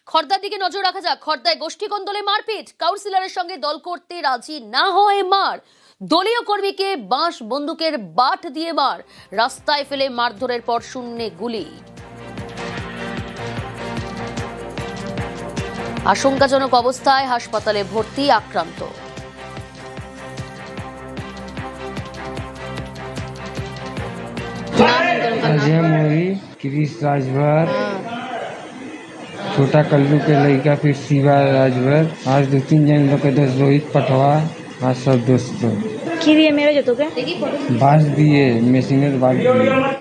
খড়দার দিকে নজর রাখা যাক। খড়দায় গোষ্ঠী কোন্দলে মারপিট, কাউন্সিলরের সঙ্গে দল করতে রাজি না হয়ে মার, দলীয় কর্মীকে বাঁশ বন্দুকের বাট দিয়ে মার, রাস্তায় ফেলে মারধরের পর শূন্যে গুলি। আশঙ্কাজনক অবস্থায় হাসপাতালে ভর্তি আক্রান্ত। अजय मोरी, क्रिस राजभर, छोटा कल्लू के लड़का, फिर शिवा राजभर, आज 2-3 जन लोग के दोस्त रोहित पटवा, आज सब दोस्तों কি দিয়ে মেরেছে তোকে? बांस दिए, मेशिনের बांस दिए।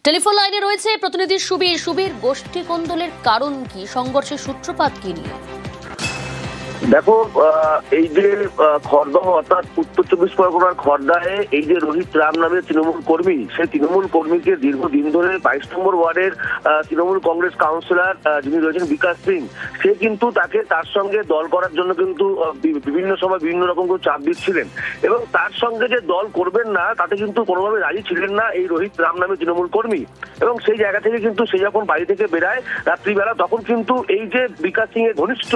টেলিফোন লাইনে রয়েছে প্রতিনিধি সুবীর। সুবীর, গোষ্ঠী কোন্দলের কারণ কি, সংঘর্ষের সূত্রপাত কি নিয়ে? দেখো, এই যে খড়দহ অর্থাৎ উত্তর 24 পরগনার খড়দায় এই যে রোহিত রাম নামের তৃণমূল কর্মী, সেই তৃণমূল কর্মীকে দীর্ঘদিন ধরে 22 নম্বর ওয়ার্ডের তৃণমূল কংগ্রেস কাউন্সিলর যিনি রয়েছেন বিকাশ সিং, সে কিন্তু তাকে তার সঙ্গে দল করার জন্য কিন্তু বিভিন্ন সময় বিভিন্ন রকম চাপ দিচ্ছিলেন এবং তার সঙ্গে যে দল করবেন না তাতে কিন্তু কোনোভাবে রাজি ছিলেন না এই রোহিত রাম নামের তৃণমূল কর্মী। এবং সেই জায়গা থেকে কিন্তু সে যখন বাড়ি থেকে বেরায় রাত্রিবেলা, তখন কিন্তু এই যে বিকাশ সিং এর ঘনিষ্ঠ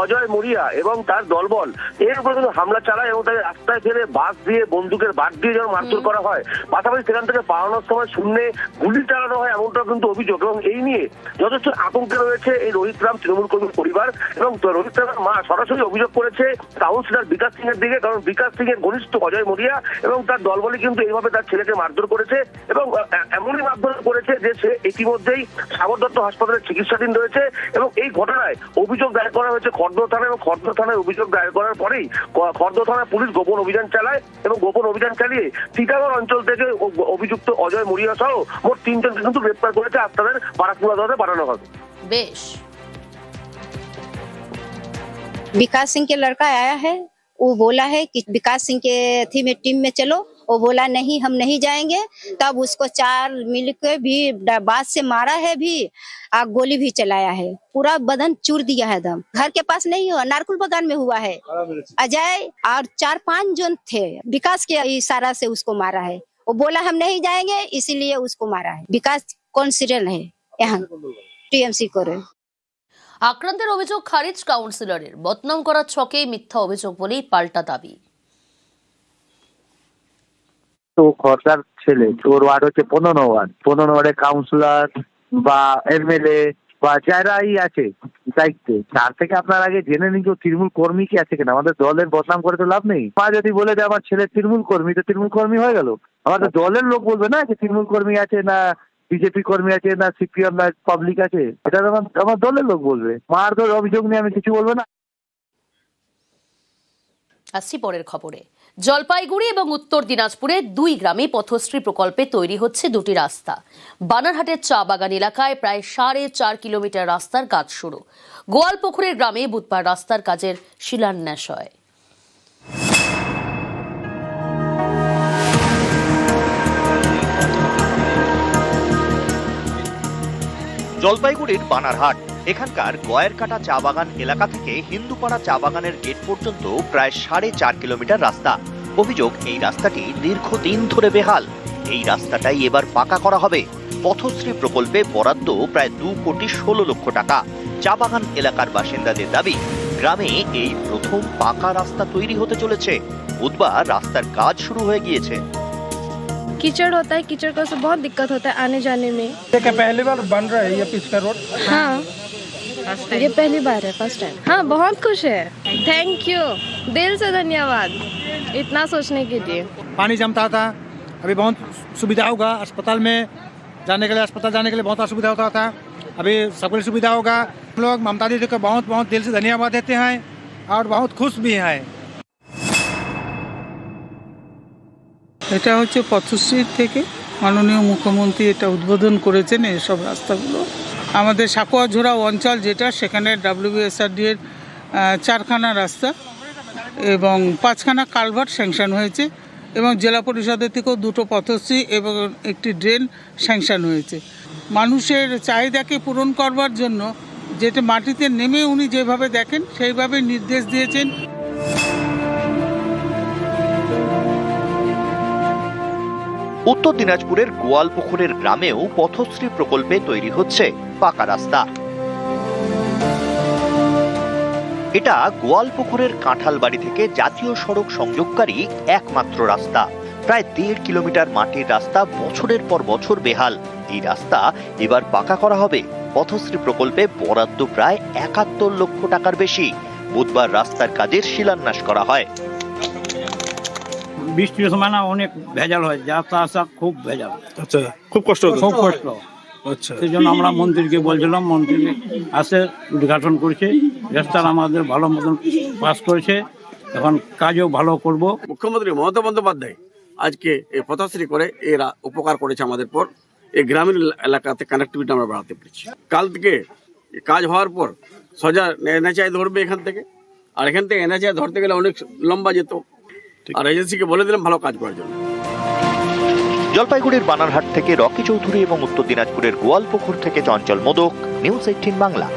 অজয় মরিয়া এবং তার দলবল এর উপরে কিন্তু হামলা চালায় এবং তাদের রাস্তায় ফেলে বাস দিয়ে বন্দুকের বাট দিয়ে যেমন মারধর করা হয়, পাশাপাশি সেখান থেকে পালানোর সময় শূন্যে গুলি চালানো হয়, এমনটা কিন্তু অভিযোগ। এবং এই নিয়ে যথেষ্ট আতঙ্কে রয়েছে এই রোহিত রাম তৃণমূল কর্মীর পরিবার এবং রোহিত রামের মা সরাসরি অভিযোগ করেছে কাউন্সিলর বিকাশ সিং এর দিকে, কারণ বিকাশ সিং এর ঘনিষ্ঠ অজয় মরিয়া এবং তার দলবলই কিন্তু এইভাবে তার ছেলেকে মারধর করেছে এবং এমনই মারধর করেছে যে সে ইতিমধ্যেই সাগর দত্ত হাসপাতালে চিকিৎসাধীন রয়েছে। এবং এই ঘটনায় অভিযোগ দায়ের করা হয়েছে খড়দহ থানায় এবং খড়দহ থানায় অভিযোগ দায়ের করার পরেই খড়দহ থানায় পুলিশ গোপন অভিযান চালায় এবং গোপন অভিযান চালিয়ে টিটাগড় অঞ্চল থেকে অভিযুক্ত অজয় মরিয়া সহ মোট 3 জনকে কিন্তু গ্রেপ্তার করেছে। আজ তাদের বারাকপুর আদালতে পাঠানো হবে। বেশ। विकास सिंह के लड़का आया है, वो बोला है कि विकास सिंह के थी में टीम में चलो, वो बोला नहीं हम नहीं जाएंगे। तब उसको 4 मिलकर भी बात से मारा है भी और गोली भी चलाया है, पूरा बदन चूर दिया है दम। घर के पास नहीं हुआ, नारकुल बगान में हुआ है। अजय और 4-5 जन थे, विकास के इशारा से उसको मारा है। वो बोला हम नहीं जाएंगे इसीलिए उसको मारा है। विकास कॉन्सिडर है यहाँ टीएमसी করে। আক্রান্তের অভিযোগ খারিজ কাউন্সিলরের, বদনাম করার ছকে মিথ্যা অভিযোগ বলেই পাল্টা দাবি। তো খরচার ছেলে, ওর ওয়ার্ড হচ্ছে 15 ওয়ার্ড, 15 ওয়ার্ডের কাউন্সিলর বা এমএলএ বা যারাই আছে দায়িত্বে, তার থেকে আপনার আগে জেনে নিন যে তৃণমূল কর্মী কি আছে কিনা। আমাদের দলের বদনাম করে তো লাভ নেই। মা যদি বলে যে আমার ছেলে তৃণমূল কর্মী, তো তৃণমূল কর্মী হয়ে গেল। আমাদের দলের লোক বলবে না যে তৃণমূল কর্মী আছে না বিজেপি কর্মী আছে না সিপিএম না পাবলিক আছে, এটা আমার দলের লোক বলবে। মার দল অভিযোগ নিয়ে আমি কিছু বলবো না। আসছি পরের খবরে। জলপাইগুড়ি এবং উত্তর দিনাজপুরে 2 গ্রামে পথশ্রী প্রকল্পে তৈরি হচ্ছে 2টি রাস্তা। বানারহাটের চা বাগান এলাকায় প্রায় 4.5 কিলোমিটার রাস্তার কাজ শুরু। গোয়ালপুকুরের গ্রামে বুধবার রাস্তার কাজের শিলান্যাস হয়। জলপাইগুড়ির বানারহাট, এখানকার গয়েরকাটা চা বাগান এলাকা থেকে হিন্দুপাড়া চা বাগানের গেট পর্যন্ত প্রায় 4.5 কিলোমিটার রাস্তা। অভিযোগ এই রাস্তাটি দীর্ঘদিন ধরে বেহাল। এই রাস্তাটাই এবার পাকা করা হবে। পথশ্রী প্রকল্পে বরাদ্দ প্রায় 2.16 লক্ষ টাকা। চা বাগান এলাকার বাসিন্দাদের দাবি, গ্রামে এই প্রথম পাকা রাস্তা তৈরি হতে চলেছে। বুধবার রাস্তার কাজ শুরু হয়ে গিয়েছে। कीचड़ होता है, कीचड़ का से बहुत दिक्कत होता है आने जाने में। क्या पहली बार बन रहा है ये पिच का रोड? हाँ ये पहली बार है, फर्स्ट टाइम। हाँ बहुत खुश है, थैंक यू, दिल से धन्यवाद इतना सोचने के लिए। पानी जमता था, अभी बहुत सुविधा होगा। अस्पताल में जाने के लिए, अस्पताल जाने के लिए बहुत असुविधा होता था, अभी सबको सुविधा होगा। हम लोग ममता दीदी को बहुत बहुत दिल से धन्यवाद देते हैं और बहुत खुश भी हैं। এটা হচ্ছে পথশ্রীর থেকে মাননীয় মুখ্যমন্ত্রী এটা উদ্বোধন করেছেন। এইসব রাস্তাগুলো আমাদের সাকুয়াঝোড়া অঞ্চল যেটা, সেখানে WBSRD এর 4খানা রাস্তা এবং 5খানা কালভার্ট স্যাংশন হয়েছে এবং জেলা পরিষদের থেকেও 2টো পথশ্রী এবং একটি ড্রেন স্যাংশন হয়েছে। মানুষের চাহিদাকে পূরণ করবার জন্য যেটা মাটিতে নেমে উনি যেভাবে দেখেন সেইভাবে নির্দেশ দিয়েছেন। উত্তর দিনাজপুরের গোয়ালপুকুরের গ্রামেও পথশ্রী প্রকল্পে তৈরি হচ্ছে পাকা রাস্তা। এটা গোয়ালপুকুরের কাঁঠালবাড়ি থেকে জাতীয় সড়ক সংযোগকারী একমাত্র রাস্তা। প্রায় 1.5 কিলোমিটার মাটির রাস্তা বছরের পর বছর বেহাল। এই রাস্তা এবার পাকা করা হবে। পথশ্রী প্রকল্পে বরাদ্দ প্রায় 71 লক্ষ টাকার বেশি। বুধবার রাস্তার কাজের শিলান্যাস করা হয়। বৃষ্টির সময় না অনেক ভেজাল হয়, যাতা আসা খুব ভেজাল। আচ্ছা, খুব কষ্ট হতো। খুব কষ্ট। আচ্ছা, সেই জন্য আমরা মন্ত্রীকে বলছিলাম, মন্ত্রী আসে উদ্ঘাটন করেছে, রাস্তার আমাদের ভালো মতন পাস করেছে, এখন কাজও ভালো করব। মুখ্যমন্ত্রী মমতা বন্দ্যোপাধ্যায় আজকে এই পথশ্রী করে এরা উপকার করেছে আমাদের পর। এই গ্রামীণ এলাকাতে কানেক্টিভিটি আমরা বাড়াতে পেরেছি। কাল থেকে কাজ হওয়ার পর সোজা এনএচআই ধরবে এখান থেকে, আর এখান থেকে এনএচআই ধরতে গেলে অনেক লম্বা যেত, আর এজেন্সিকে বলে দিলাম ভালো কাজ করার জন্য। জলপাইগুড়ির বানারহাট থেকে রকি চৌধুরী এবং উত্তর দিনাজপুরের গোয়ালপুকুর থেকে চঞ্চল মোদক, নিউজ 18 বাংলা।